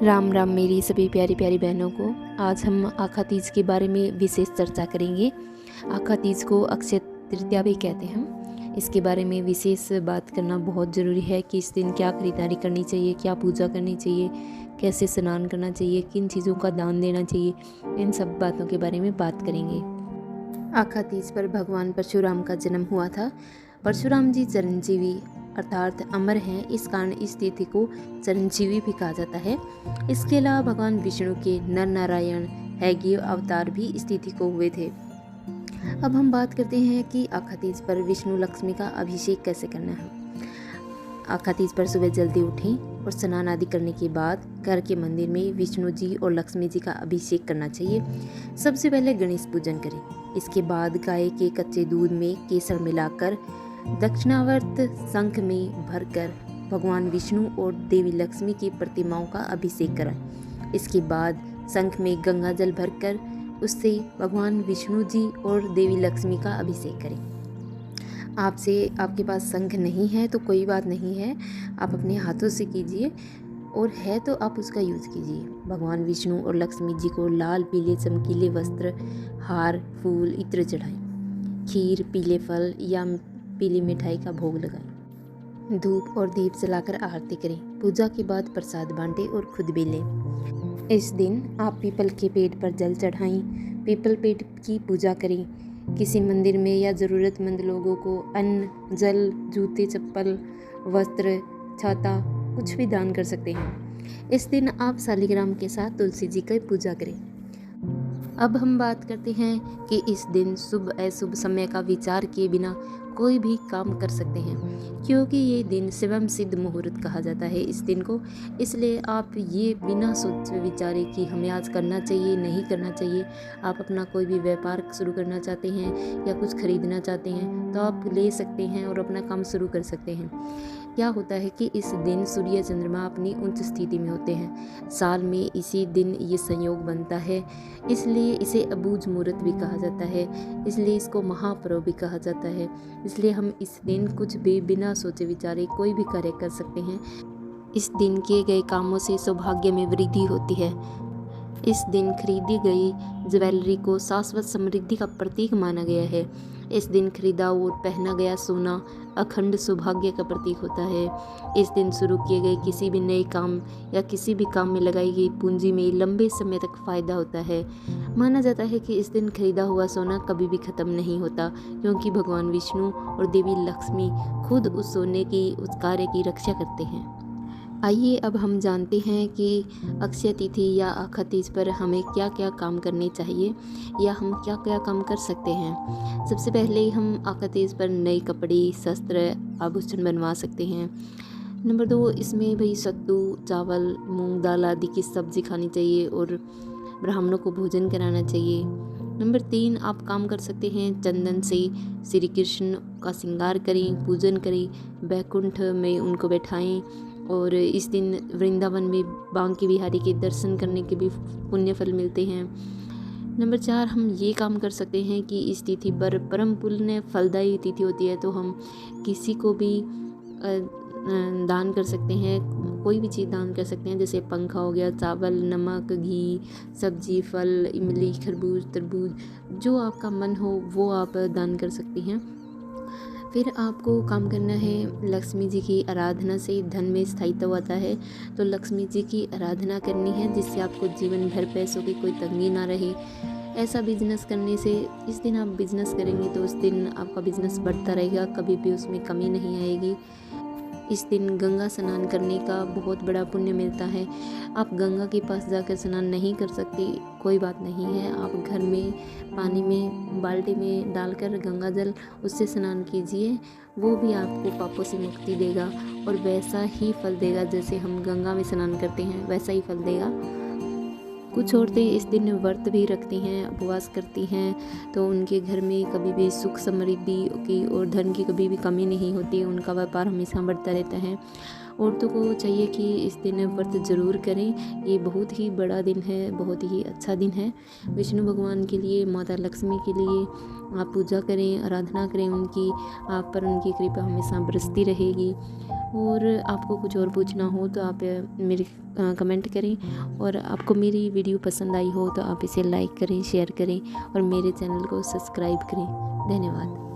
राम राम मेरी सभी प्यारी प्यारी बहनों को। आज हम आखा तीज के बारे में विशेष चर्चा करेंगे। आखा तीज को अक्षय तृतीया भी कहते हैं। इसके बारे में विशेष बात करना बहुत ज़रूरी है कि इस दिन क्या खरीदारी करनी चाहिए, क्या पूजा करनी चाहिए, कैसे स्नान करना चाहिए, किन चीज़ों का दान देना चाहिए, इन सब बातों के बारे में बात करेंगे। आखा तीज पर भगवान परशुराम का जन्म हुआ था। परशुराम जी चिरंजीवी अर्थात अमर हैं, इस कारण इस तिथि को चिरंजीवी भी कहा जाता है। इसके अलावा भगवान विष्णु के नर नारायण हैग्य अवतार भी इस तिथि को हुए थे। अब हम बात करते हैं कि आखा तीज पर विष्णु लक्ष्मी का अभिषेक कैसे करना है। आखा तीज पर सुबह जल्दी उठें और स्नान आदि करने के बाद घर के मंदिर में विष्णु जी और लक्ष्मी जी का अभिषेक करना चाहिए। सबसे पहले गणेश पूजन करें। इसके बाद गाय के कच्चे दूध में केसर मिलाकर दक्षिणावर्त शंख में भरकर भगवान विष्णु और देवी लक्ष्मी की प्रतिमाओं का अभिषेक करें। इसके बाद शंख में गंगा जल भरकर उससे भगवान विष्णु जी और देवी लक्ष्मी का अभिषेक करें। आपके पास शंख नहीं है तो कोई बात नहीं है, आप अपने हाथों से कीजिए, और है तो आप उसका यूज़ कीजिए। भगवान विष्णु और लक्ष्मी जी को लाल पीले चमकीले वस्त्र, हार, फूल, इत्र चढ़ाएं। खीर, पीले फल या पीली मिठाई का भोग लगाएं। धूप और दीप जलाकर आरती करें। पूजा के बाद प्रसाद बांटें और खुद भी लें। इस दिन आप पीपल के पेड़ पर जल चढ़ाएं। पीपल पेड़ की पूजा करें। किसी मंदिर में या ज़रूरतमंद लोगों को अन्न, जल, जूते, चप्पल, वस्त्र, छाता कुछ भी दान कर सकते हैं। इस दिन आप शालिग्राम के साथ तुलसी जी की पूजा करें। अब हम बात करते हैं कि इस दिन शुभ अशुभ समय का विचार किए बिना कोई भी काम कर सकते हैं, क्योंकि ये दिन शिवम सिद्ध मुहूर्त कहा जाता है इस दिन को। इसलिए आप ये बिना सोच विचारे कि हमें आज करना चाहिए नहीं करना चाहिए, आप अपना कोई भी व्यापार शुरू करना चाहते हैं या कुछ खरीदना चाहते हैं तो आप ले सकते हैं और अपना काम शुरू कर सकते हैं। क्या होता है कि इस दिन सूर्य चंद्रमा अपनी उच्च स्थिति में होते हैं। साल में इसी दिन ये संयोग बनता है, इसलिए इसे अबूझ मुहूर्त भी कहा जाता है, इसलिए इसको महापर्व भी कहा जाता है। इसलिए हम इस दिन कुछ भी बिना सोचे विचारे कोई भी कार्य कर सकते हैं। इस दिन किए गए कामों से सौभाग्य में वृद्धि होती है। इस दिन खरीदी गई ज्वेलरी को शाश्वत समृद्धि का प्रतीक माना गया है। इस दिन खरीदा और पहना गया सोना अखंड सौभाग्य का प्रतीक होता है। इस दिन शुरू किए गए किसी भी नए काम या किसी भी काम में लगाई गई पूंजी में लंबे समय तक फायदा होता है। माना जाता है कि इस दिन खरीदा हुआ सोना कभी भी खत्म नहीं होता, क्योंकि भगवान विष्णु और देवी लक्ष्मी खुद उस सोने की उस कार्य की रक्षा करते हैं। आइए अब हम जानते हैं कि अक्षय तिथि या आखा तीज पर हमें क्या क्या काम करने चाहिए या हम क्या क्या काम कर सकते हैं। सबसे पहले हम आखा तीज पर नए कपड़े, शस्त्र, आभूषण बनवा सकते हैं। नंबर 2, इसमें भाई सत्तू, चावल, मूंग दाल आदि की सब्जी खानी चाहिए और ब्राह्मणों को भोजन कराना चाहिए। नंबर 3, आप काम कर सकते हैं चंदन से श्री कृष्ण का श्रृंगार करें, पूजन करें, बैकुंठ में उनको बैठाएं और इस दिन वृंदावन में बांके बिहारी के दर्शन करने के भी पुण्य फल मिलते हैं। नंबर 4, हम ये काम कर सकते हैं कि इस तिथि पर परम पुण्य फलदायी तिथि होती है, तो हम किसी को भी दान कर सकते हैं, कोई भी चीज़ दान कर सकते हैं, जैसे पंखा हो गया, चावल, नमक, घी, सब्जी, फल, इमली, खरबूज, तरबूज, जो आपका मन हो वो आप दान कर सकते हैं। फिर आपको काम करना है लक्ष्मी जी की आराधना से धन में स्थायित्व आता है, तो लक्ष्मी जी की आराधना करनी है जिससे आपको जीवन भर पैसों की कोई तंगी ना रहे। ऐसा बिजनेस करने से इस दिन आप बिजनेस करेंगे तो उस दिन आपका बिजनेस बढ़ता रहेगा, कभी भी उसमें कमी नहीं आएगी। इस दिन गंगा स्नान करने का बहुत बड़ा पुण्य मिलता है। आप गंगा के पास जाकर स्नान नहीं कर सकते, कोई बात नहीं है, आप घर में पानी में बाल्टी में डालकर गंगा जल उससे स्नान कीजिए, वो भी आपको पापों से मुक्ति देगा और वैसा ही फल देगा जैसे हम गंगा में स्नान करते हैं, वैसा ही फल देगा। कुछ औरतें इस दिन व्रत भी रखती हैं, उपवास करती हैं, तो उनके घर में कभी भी सुख समृद्धि की और धन की कभी भी कमी नहीं होती, उनका व्यापार हमेशा बढ़ता रहता है। औरतों को चाहिए कि इस दिन व्रत ज़रूर करें। ये बहुत ही बड़ा दिन है, बहुत ही अच्छा दिन है विष्णु भगवान के लिए, माता लक्ष्मी के लिए। आप पूजा करें, आराधना करें उनकी, आप पर उनकी कृपा हमेशा बरसती रहेगी। और आपको कुछ और पूछना हो तो आप मेरे कमेंट करें, और आपको मेरी वीडियो पसंद आई हो तो आप इसे लाइक करें, शेयर करें और मेरे चैनल को सब्सक्राइब करें। धन्यवाद।